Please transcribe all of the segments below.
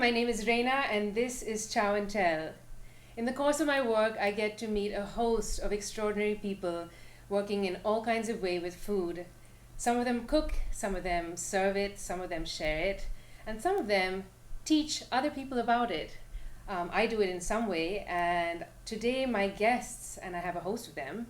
my name is Reina and this is Chow and Tell. In the course of my work, I get to meet a host of extraordinary people working in all kinds of ways with food. Some of them cook, some of them serve it, some of them share it, and some of them teach other people about it. I do it in some way, and today my guests, and I have a host of them,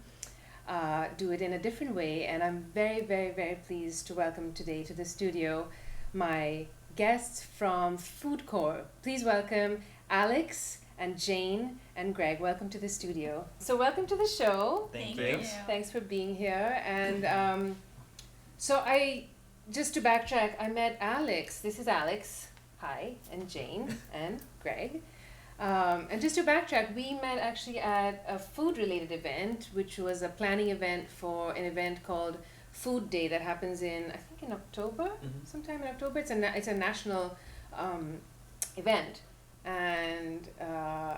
do it in a different way, and I'm very, very, very pleased to welcome today to the studio my guests from Food Corps. Please welcome Alex and Jane and Greg. Welcome to the studio. So welcome to the show. Thank you. Thanks for being here. And just to backtrack, I met Alex. This is Alex. Hi. And Jane and Greg. And just to backtrack, we met actually at a food-related event, which was a planning event for an event called Food Day that happens in October, sometime in October. It's a national event, and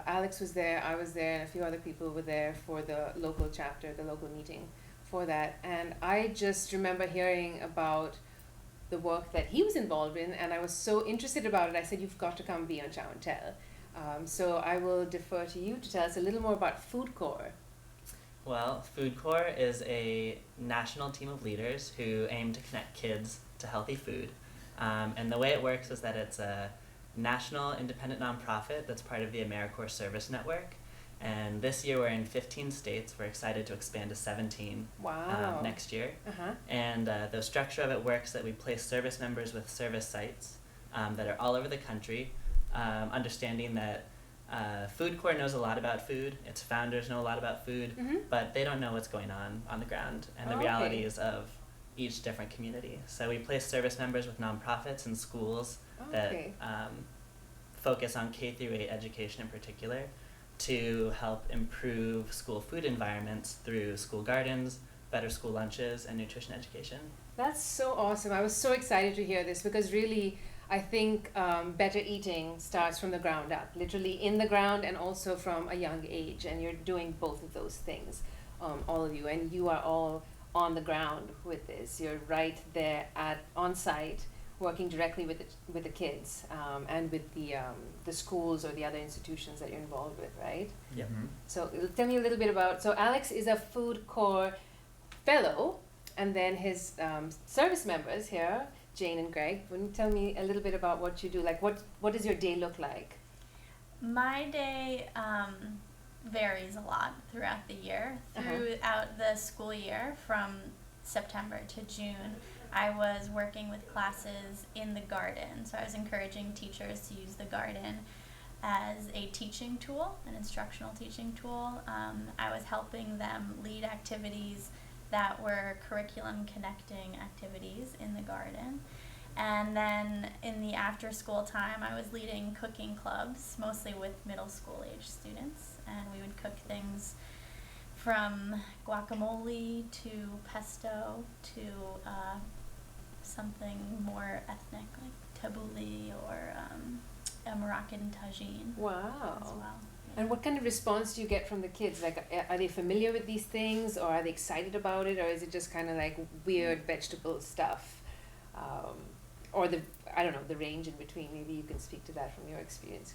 Alex was there, I was there, and a few other people were there for the local chapter, the local meeting for that. And I just remember hearing about the work that he was involved in, and I was so interested about it. I said, "You've got to come be on Chow and Tell." So I will defer to you to tell us a little more about Food Corps. Well, Food Corps is a national team of leaders who aim to connect kids to healthy food. And the way it works is that it's a national independent nonprofit that's part of the AmeriCorps Service Network. And this year we're in 15 states. We're excited to expand to 17 next year. And the structure of it works that we place service members with service sites that are all over the country, understanding that Food Corps knows a lot about food. Its founders know a lot about food, but they don't know what's going on the ground and the realities of each different community. So we place service members with nonprofits and schools that focus on K through 8 education in particular to help improve school food environments through school gardens, better school lunches, and nutrition education. That's so awesome. I was so excited to hear this because really I think better eating starts from the ground up, literally in the ground and also from a young age. And you're doing both of those things, all of you. And you are all on the ground with this. You're right there on site, working directly with the kids and with the schools or the other institutions that you're involved with, right? Yep. So tell me a little bit about, so Alex is a Food Corps fellow, and then his service members here, Jane and Greg, would you tell me a little bit about what you do? Like, what does your day look like? My day varies a lot throughout the year. Throughout the school year, from September to June, I was working with classes in the garden. So I was encouraging teachers to use the garden as a teaching tool, an instructional teaching tool. I was helping them lead activities that were curriculum connecting activities in the garden. And then in the after school time, I was leading cooking clubs, mostly with middle school age students. And we would cook things from guacamole to pesto to something more ethnic like tabbouleh or a Moroccan tagine. Wow. As well. And what kind of response do you get from the kids? Like, are they familiar with these things, or are they excited about it, or is it just kind of like weird vegetable stuff? Or the range in between? Maybe you can speak to that from your experience.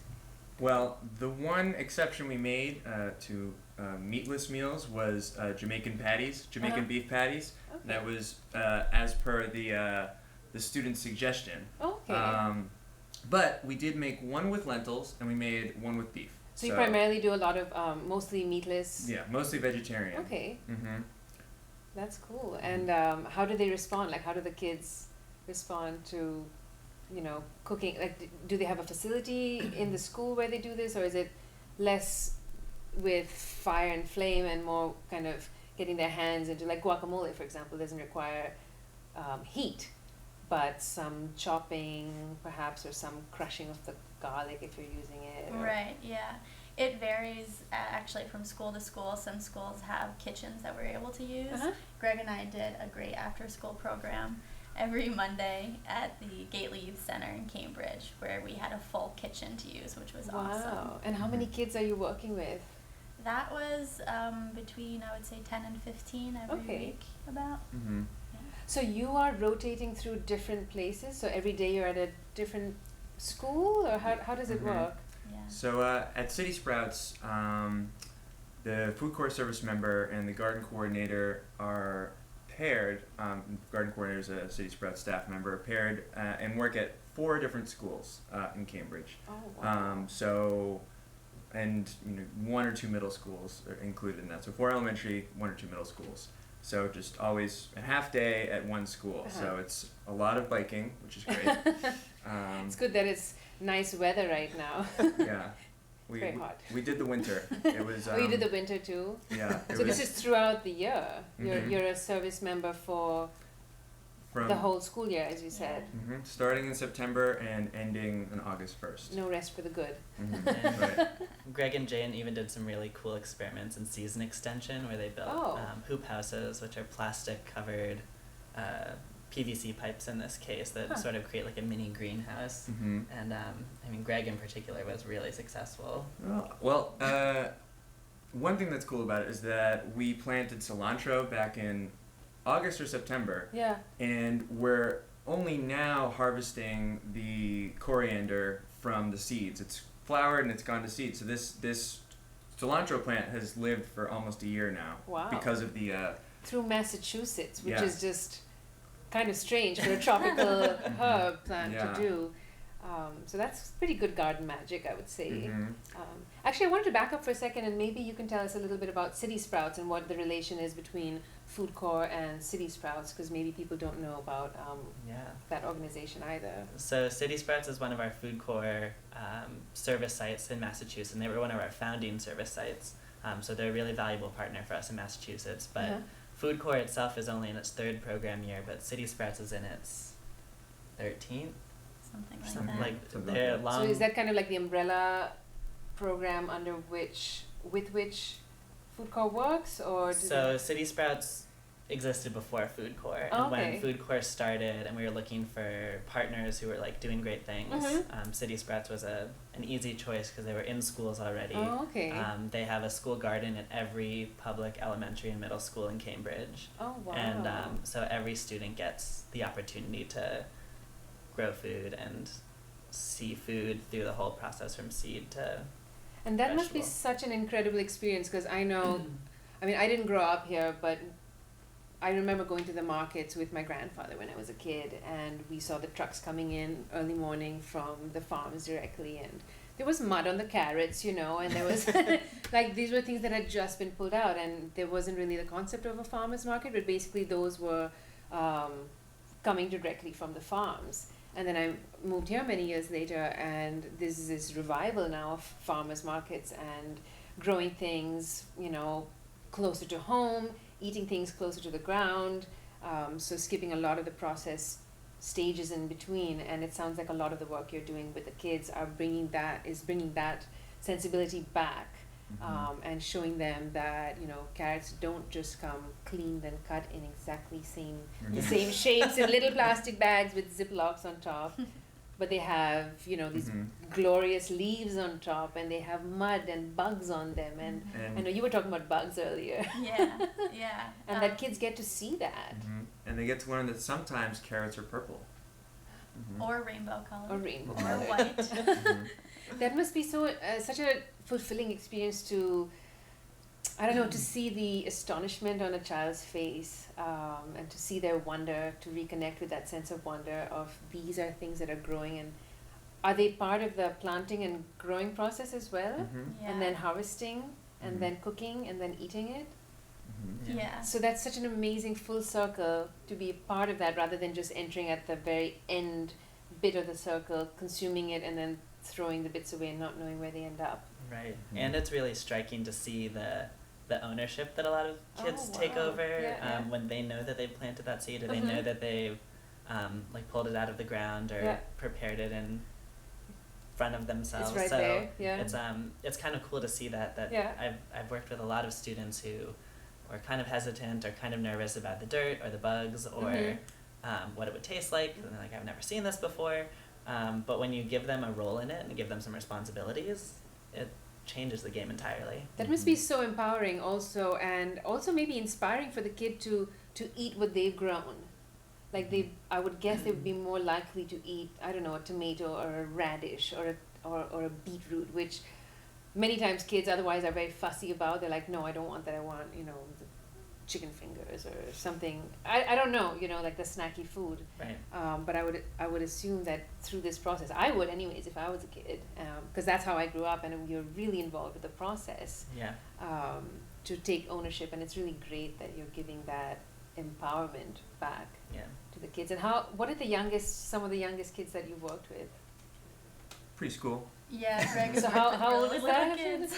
Well, the one exception we made to meatless meals was Jamaican beef patties. Okay. That was as per the student's suggestion. Okay. But we did make one with lentils, and we made one with beef. So you primarily do a lot of mostly meatless? Yeah, mostly vegetarian. Okay. Mm-hmm. That's cool. And how do they respond? Like, how do the kids respond to, cooking? Like, do they have a facility in the school where they do this, or is it less with fire and flame and more kind of getting their hands into, like guacamole, for example, doesn't require heat, but some chopping perhaps, or some crushing of the garlic if you're using it? Right, yeah. It varies actually from school to school. Some schools have kitchens that we're able to use. Greg and I did a great after-school program every Monday at the Gately Youth Center in Cambridge, where we had a full kitchen to use, which was awesome. Wow. And how many kids are you working with? That was between, I would say, 10 and 15 every week, about. So you are rotating through different places? So every day you're at a different school, or how does it Mhm. work? Yeah. So at City Sprouts, the food court service member and the garden coordinator are paired. Garden coordinator is a City Sprouts staff member, paired and work at 4 different schools in Cambridge. Oh wow. So, and 1 or 2 middle schools are included in that. So 4 elementary, 1 or 2 middle schools. So just always a half day at one school. Uh-huh. So it's a lot of biking, which is great. It's good that it's nice weather right now. Yeah. Very hot. We did the winter. It was. Oh, you did the winter too? Yeah. So this is throughout the year. Mhm. You're a service member for from the whole school year, as you said. starting in September and ending on August 1st. No rest for the good. Mhm. And Right. Greg and Jane even did some really cool experiments in season extension where they built Oh. hoop houses, which are plastic covered PVC pipes in this case that Huh. sort of create like a mini greenhouse. Mhm. And I mean, Greg in particular was really successful. Well, one thing that's cool about it is that we planted cilantro back in August or September, Yeah. and we're only now harvesting the coriander from the seeds. It's flowered and it's gone to seed. So this cilantro plant has lived for almost a year now. Wow. Because of the Through Massachusetts, which Yeah. is just kind of strange for a tropical herb plant Yeah. to do. So that's pretty good garden magic, I would say. Mhm. Actually, I wanted to back up for a second, and maybe you can tell us a little bit about City Sprouts and what the relation is between Food Corps and City Sprouts, because maybe people don't know about Yeah. that organization either. So City Sprouts is one of our food corps service sites in Massachusetts, and they were one of our founding service sites. So they're a really valuable partner for us in Massachusetts. But Uh-huh. Food Corps itself is only in its 3rd program year, but City Sprouts is in its 13th. Something like Something that. Like Something they're like that. long. So is that kind of like the umbrella program under which Food Corps works, or does So it? City Sprouts existed before Food Corps, Oh, and okay. when Food Corps started, and we were looking for partners who were like doing great things, Mhm. City Sprouts was an easy choice because they were in schools already. Oh, okay. They have a school garden at every public elementary and middle school in Cambridge, Oh wow. and so every student gets the opportunity to grow food and see food through the whole process from seed to. And that must be vegetable. such an incredible experience, because I know, I mean, I didn't grow up here, but I remember going to the markets with my grandfather when I was a kid, and we saw the trucks coming in early morning from the farms directly, and there was mud on the carrots, and there was like these were things that had just been pulled out, and there wasn't really the concept of a farmer's market, but basically those were coming directly from the farms. And then I moved here many years later, and there's this revival now of farmers markets and growing things, closer to home, eating things closer to the ground. So skipping a lot of the process stages in between. And it sounds like a lot of the work you're doing with the kids are bringing that sensibility back. And showing them that carrots don't just come cleaned and cut in exactly the same shapes in little plastic bags with Ziplocs on top, but they have these glorious leaves on top, and they have mud and bugs on them, and I know you were talking about bugs earlier. Yeah. And that kids get to see that. And they get to learn that sometimes carrots are purple. Or rainbow colored. Or rainbow Or colored. white. Mhm. That must be such a fulfilling experience to see the astonishment on a child's face, and to see their wonder, to reconnect with that sense of wonder of these are things that are growing. And are they part of the planting and growing process as well? Yeah. And then harvesting, and Mhm. then cooking, and then eating it? Yeah. So that's such an amazing full circle to be a part of that, rather than just entering at the very end bit of the circle, consuming it, and then throwing the bits away and not knowing where they end up. Right, Mhm. and it's really striking to see the ownership that a lot of kids Oh, take wow. over Yeah. when they know that they've planted that seed, or they Mhm. know that they've pulled it out of the ground or Yeah. prepared it in front of themselves. It's right so there, yeah. it's kind of cool to see that Yeah. I've worked with a lot of students who are kind of hesitant or kind of nervous about the dirt or the bugs or Mhm. what it would taste like, and they're like, I've never seen this before. But when you give them a role in it and give them some responsibilities, it changes the game entirely. That must be so empowering also, and also maybe inspiring for the kid to eat what they've grown. Like I would guess they would be more likely to eat, I don't know, a tomato or a radish or a beetroot, which many times kids otherwise are very fussy about. They're like, no, I don't want that. I want, you know, the chicken fingers or something. I don't know, you know, like the snacky food. Right. But I would assume that through this process, I would anyways if I was a kid, because that's how I grew up, and we were really involved with the process. Yeah. To take ownership, and it's really great that you're giving that empowerment back Yeah. to the kids. And what are some of the youngest kids that you've worked with? Preschool, Yeah, Greg's So worked with how old really is little that? kids.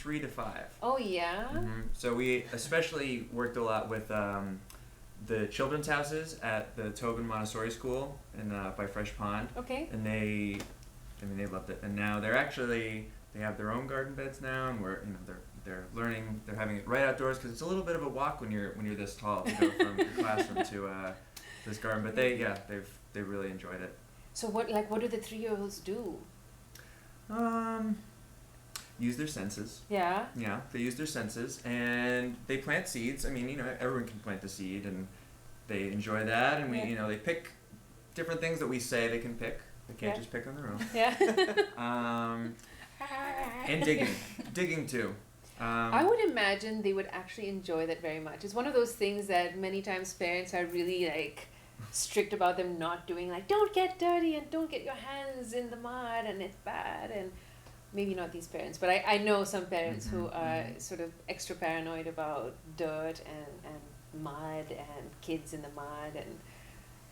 3 to 5. Oh yeah. So we especially worked a lot with the children's houses at the Tobin Montessori School in by Fresh Pond, Okay. and they loved it. And now they have their own garden beds now, and they're learning. They're having it right outdoors because it's a little bit of a walk when you're this tall to go from your classroom to this garden. But they really enjoyed it. So what do the 3-year-olds do? Use their senses. Yeah. Yeah, they use their senses, and they plant seeds. I mean, you know, everyone can plant a seed, and they enjoy that. And they pick different things that we say they can pick. They can't just pick on their own. Yeah. And digging too. I would imagine they would actually enjoy that very much. It's one of those things that many times parents are really like strict about them not doing, like don't get dirty and don't get your hands in the mud and it's bad. And maybe not these parents, but I know some parents who are sort of extra paranoid about dirt and mud and kids in the mud,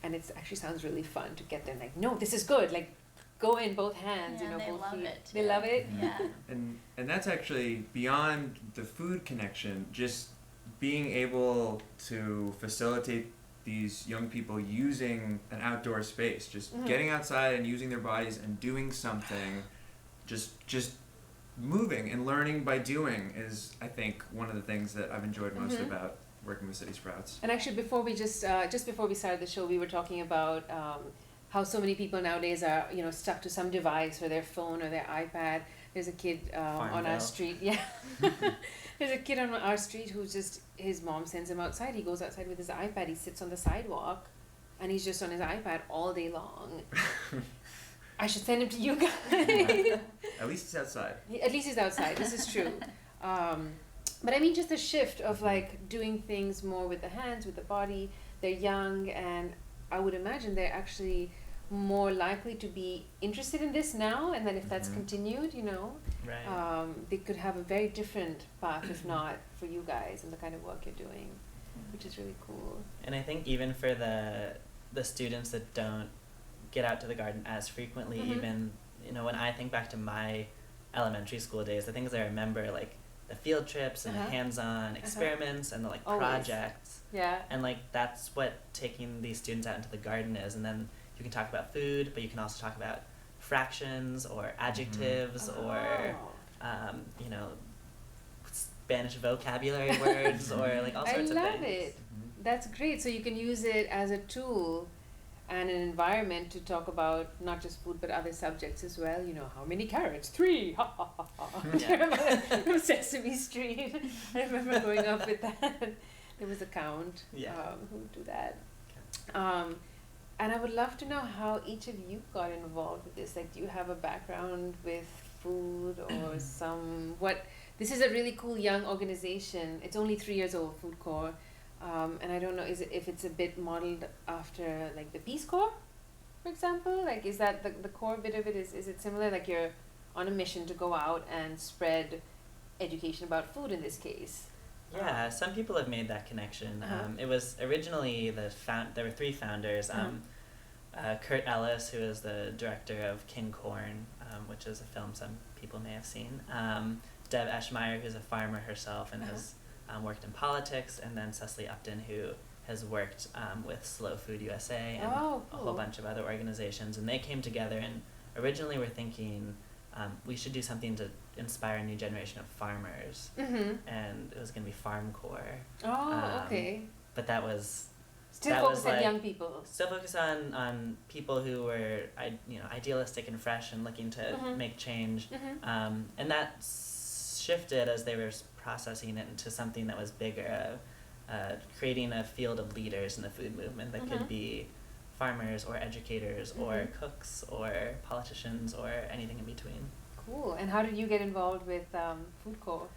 and it actually sounds really fun to get them like, no, this is good, like go in both hands, Yeah, they both love feet. it, They too. love it. Yeah. And that's actually beyond the food connection. Just being able to facilitate these young people using an outdoor space, just getting outside and using their bodies and doing something, just moving and learning by doing is, I think, one of the things that I've enjoyed most about working with City Sprouts. And actually, before we just before we started the show, we were talking about how so many people nowadays are, you know, stuck to some device or their phone or their iPad. There's a kid on our street. Yeah. There's a kid on our street who's just, his mom sends him outside. He goes outside with his iPad. He sits on the sidewalk, and he's just on his iPad all day long. I should send him to you guys. At least he's outside. At least he's outside. This is true. But I mean, just the shift of like doing things more with the hands, with the body. They're young, and I would imagine they're actually more likely to be interested in this now, and then if that's continued, you know, Right. they could have a very different path if not for you guys and the kind of work you're doing, which is really cool. And I think even for the students that don't get out to the garden as frequently, even, you know, when I think back to my elementary school days, the things I remember, like the field trips and the hands-on experiments and the like projects. Yeah. And like that's what taking these students out into the garden is. And then you can talk about food, but you can also talk about fractions or adjectives or you know, Spanish vocabulary words or like all sorts of things. I love it. That's great. So you can use it as a tool and an environment to talk about not just food but other subjects as well. You know, how many carrots? 3. Ha ha ha ha. Do you remember that from Sesame Street? I remember growing up with that. There was a count who would do that. And I would love to know how each of you got involved with this. Like, do you have a background with food or this is a really cool young organization. It's only 3 years old, Food Corps. And I don't know if it's a bit modeled after like the Peace Corps, for example. Like, is that the core bit of it? Is it similar? Like you're on a mission to go out and spread education about food in this case. Yeah, some people have made that connection. It was originally there were 3 founders. Kurt Ellis, who is the director of King Corn, which is a film some people may have seen. Deb Eschmeyer, who's a farmer herself and has worked in politics, and then Cecily Upton, who has worked with Slow Food USA and a whole bunch of other organizations. And they came together and originally were thinking we should do something to inspire a new generation of farmers. And it was going to be Farm Corps. Okay. But that was... Still focused on young people. Still focused on people who were, idealistic and fresh and looking to make change. And that shifted as they were processing it into something that was bigger, creating a field of leaders in the food movement that could be farmers or educators or cooks or politicians or anything in between. Cool. And how did you get involved with Food Corps?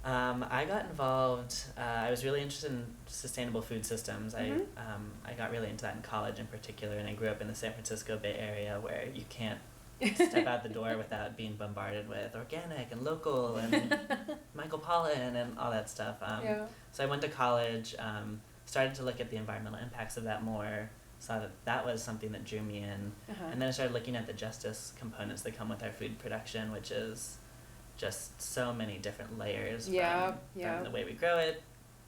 I got involved. I was really interested in sustainable food systems. I got really into that in college in particular, and I grew up in the San Francisco Bay Area where you can't step out the door without being bombarded with organic and local and Michael Pollan and all that stuff. So I went to college, started to look at the environmental impacts of that more, saw that that was something that drew me in, and then I started looking at the justice components that come with our food production, which is just so many different layers from the way we grow it,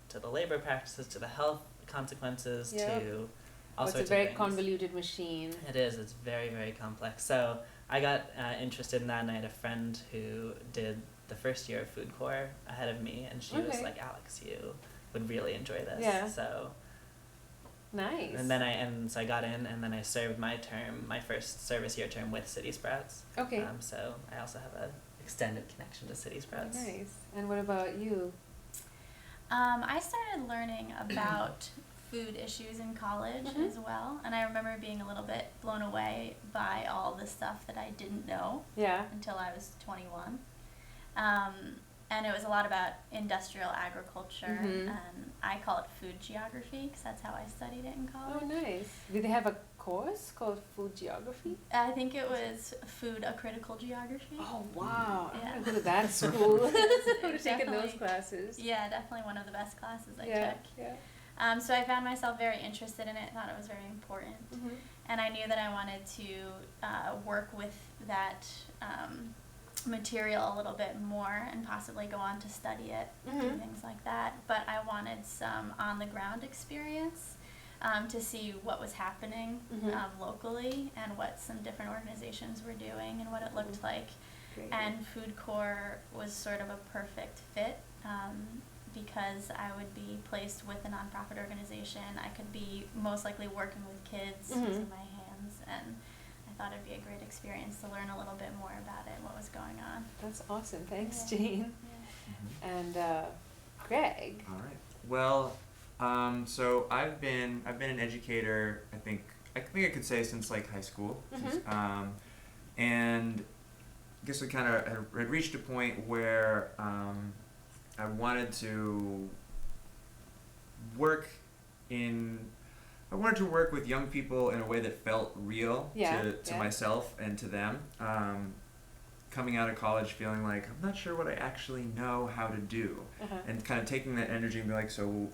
to the labor practices, to the health consequences, to all sorts of things. It's a very convoluted machine. It is. It's very, very complex. So I got interested in that, and I had a friend who did the first year of Food Corps ahead of me, and she was like, Alex, you would really enjoy this. Yeah. So nice. And so I got in, and then I served my first service year term with City Sprouts. Okay. So I also have a extended connection to City Sprouts. Nice. And what about you? I started learning about food issues in college as well, and I remember being a little bit blown away by all the stuff that I didn't know until I was 21. And it was a lot about industrial agriculture, and I call it food geography because that's how I studied it in college. Oh, nice. Did they have a course called food geography? I think it was a critical geography. Oh, wow. Yeah. I'm going to go to that school. I would have taken those classes. Yeah, definitely one of the best classes I took. Yeah. So I found myself very interested in it, thought it was very important. And I knew that I wanted to work with that material a little bit more and possibly go on to study it and do things like that. But I wanted some on-the-ground experience to see what was happening locally and what some different organizations were doing and what it looked like. Great. And Food Corps was sort of a perfect fit because I would be placed with a nonprofit organization. I could be most likely working with kids using my hands, and I thought it'd be a great experience to learn a little bit more about it, what was going on. That's awesome. Thanks, Jane. And Greg. All right. Well, so I've been an educator. I think I could say since like high school, and I guess I kind of had reached a point where I wanted to work with young people in a way that felt real to myself and to them. Coming out of college feeling like I'm not sure what I actually know how to do, and kind of taking that energy and be like, so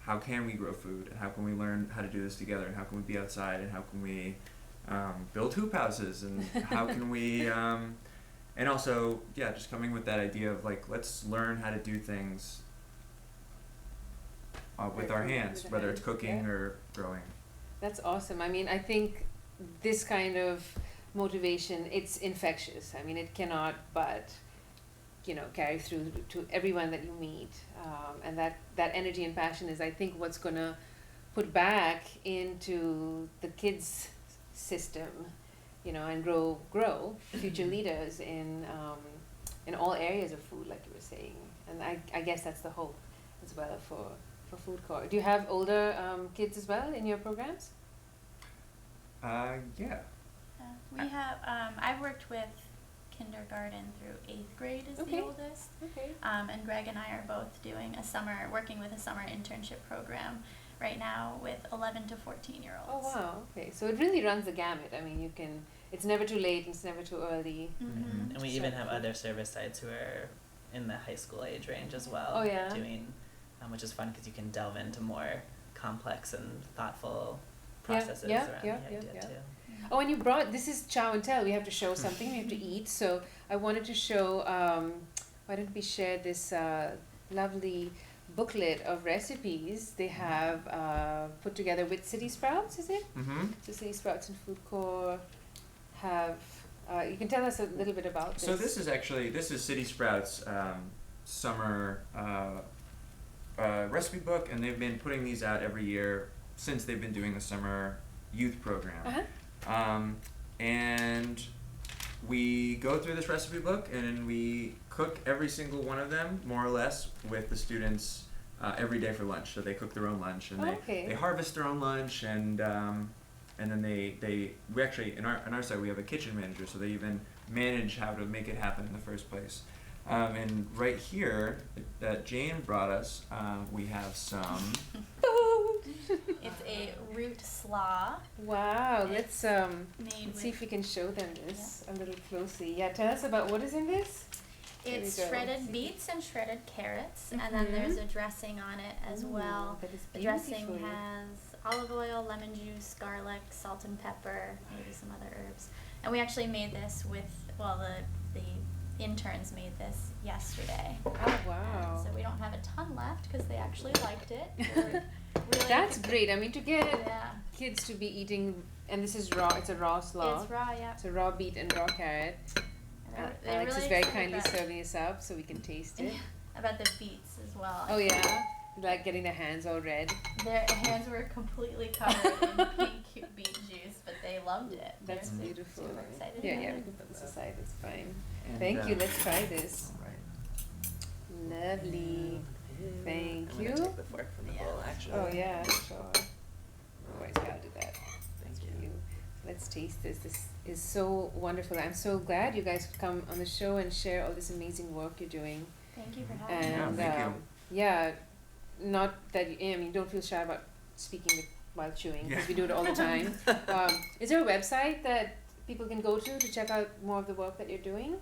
how can we grow food, and how can we learn how to do this together, and how can we be outside, and how can we build hoop houses, and how can we and also just coming with that idea of like, let's learn how to do things with our hands, whether it's cooking or growing. That's awesome. I mean, I think this kind of motivation, it's infectious. I mean, it cannot but, carry through to everyone that you meet. And that energy and passion is, I think, what's going to put back into the kids' system, and grow future leaders in all areas of food, like you were saying. And I guess that's the hope as well for Food Corps. Do you have older kids as well in your programs? We have, I've worked with kindergarten through 8th grade is the oldest. And Greg and I are both working with a summer internship program right now with 11 to 14-year-olds. Oh, wow. Okay. So it really runs the gamut. I mean, it's never too late, it's never too early. And we even have other service sites who are in the high school age range as well. Doing, which is fun because you can delve into more complex and thoughtful processes around the idea too. Oh, and this is Chow and Tell. We have to show something, we have to eat. So I wanted to show, why don't we share this lovely booklet of recipes they have put together with City Sprouts, is it? So City Sprouts and Food Corps have, you can tell us a little bit about this. So this is City Sprouts summer recipe book, and they've been putting these out every year since they've been doing the summer youth program. And we go through this recipe book and we cook every single one of them, more or less, with the students every day for lunch. So they cook their own lunch, and they harvest their own lunch, and then we actually in our side we have a kitchen manager, so they even manage how to make it happen in the first place. And right here that Jane brought us, we have some. It's a root slaw. Wow, let's Made see if we can show them this a little closely. Yeah, tell us about what is in this. It's shredded beets and shredded carrots, and then there's a dressing on it as well. The dressing has olive oil, lemon juice, garlic, salt and pepper, maybe some other herbs. And we actually made this with, the interns made this yesterday. Oh, wow. So we don't have a ton left because they actually liked it. Really That's great. I mean, to get Yeah. kids to be eating, and this is raw, it's a raw slaw. It's raw, yeah. It's a raw beet and raw carrot. They Alex really is very excited kindly about- serving us up so we can taste it. about the beets as well. Oh, yeah? Like getting their hands all red. Their hands were completely covered in pink beet juice, but they loved it. That's They're beautiful. super excited Yeah, about yeah, we it. can put this aside, it's fine. And, Thank you, let's try this. All right. Lovely. Thank I'm you. gonna take the fork from the bowl, actually. Oh, yeah, sure. Always gotta do that. Thank For you. Let's taste this. This is so wonderful. I'm so glad you guys could come on the show and share all this amazing work you're doing. Thank you for having me. And thank you. yeah, not that I mean, don't feel shy about speaking while chewing because Yeah. we do it all the time. Is there a website that people can go to check out more of the work that you're doing?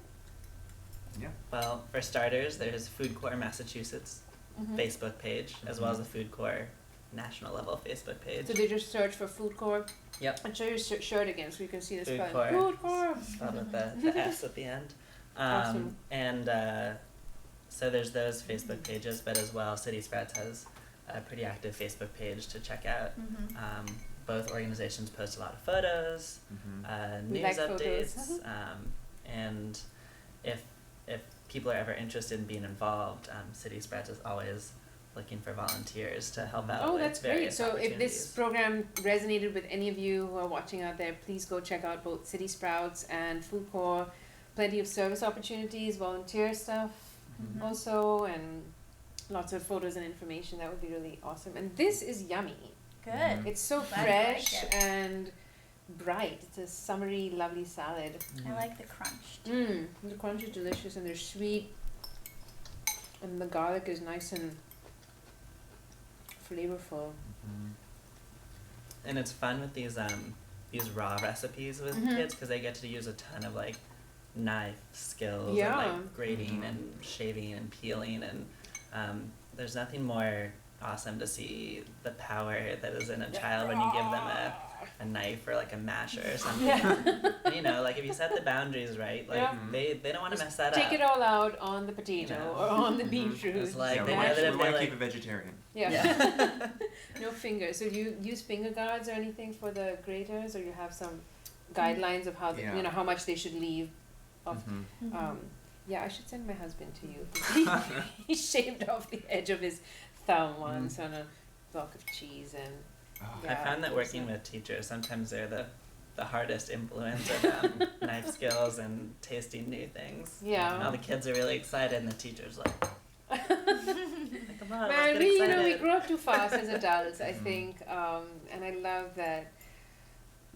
Yeah. Well, for starters, there's Food Corps Massachusetts Mhm. Facebook page, as well as the Food Corps national level Facebook page. So they just search for Food Corps. Yep. And show your shirt again so you can see the Food spelling. Corps. Food Corps. Spelled with the S at the end. Awesome. And so there's those Facebook pages, but as well, City Sprouts has a pretty active Facebook page to check out. Mm-hmm. Both organizations post a lot of photos, Mm-hmm. We news like photos. updates, and if people are ever interested in being involved, City Sprouts is always looking for volunteers to help out Oh, with that's great. various So if this opportunities. program resonated with any of you who are watching out there, please go check out both City Sprouts and Food Corps. Plenty of service opportunities, volunteer stuff Mhm. also, and lots of photos and information. That would be really awesome. And this is yummy. Good. Mhm. It's so Glad you like fresh it. and bright. It's a summery, lovely salad. I like the crunch. The crunch is delicious and they're sweet. And the garlic is nice and flavorful. Mhm. And it's fun with these raw recipes with Mhm. kids because they get to use a ton of like knife skills Yeah. and like grating Mhm. and shaving and peeling, and there's nothing more awesome to see the power that is in a child when you give them a knife or like a masher or something. Yeah. And you know, like if you set the boundaries right, like Yeah. they don't want to mess that Take up. it all out on the potato Yeah. or on the Mhm. beetroot. It's like Yeah, they we know want that if to they're keep like it vegetarian. Yeah. No fingers. So do you use finger guards or anything for the graters, or you have some guidelines of how Yeah. how much they should leave? Of Mhm. yeah, I should send my husband to you. He shaved off the edge of his thumb once on a block of cheese, and Oh. Yeah. I found that working with teachers, sometimes they're the hardest influence of knife skills and tasting new things. yeah. Now the kids are really excited and the teacher's like, come on, Man, let's get we excited. grow up too fast as adults, I think, and I love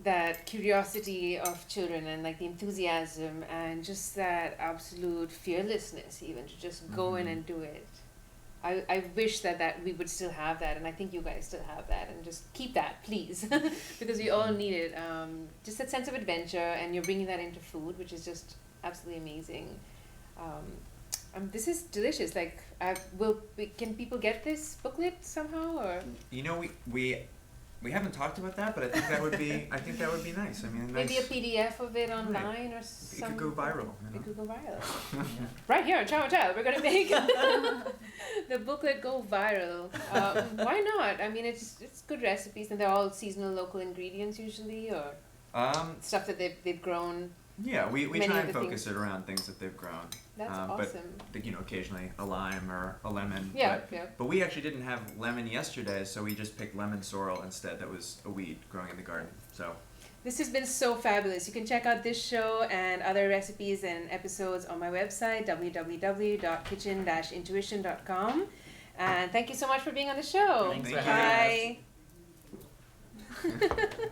that curiosity of children and like the enthusiasm and just that absolute fearlessness, even to just go in Mhm. and do it. I wish that we would still have that, and I think you guys still have that, and just keep that, please, because we all need it. Just that sense of adventure, and you're bringing that into food, which is just absolutely amazing. This is delicious. Like, can people get this booklet somehow, or You know, we haven't talked about that, but I think that would be nice. I mean, maybe a PDF of it online or It something? could go viral. You It know? could go viral. Right here on Chow, we're gonna make the booklet go viral. Why not? I mean, it's good recipes, and they're all seasonal, local ingredients usually, or stuff that they've grown. Yeah, we Many try of and the focus things- it around things that they've grown. That's But awesome. occasionally a lime or a lemon. Yeah, But, yeah. but we actually didn't have lemon yesterday, so we just picked lemon sorrel instead. That was a weed growing in the garden. So This has been so fabulous. You can check out this show and other recipes and episodes on my website, www.kitchen-intuition.com. And thank you so much for being on the show. Thanks for Bye. having us.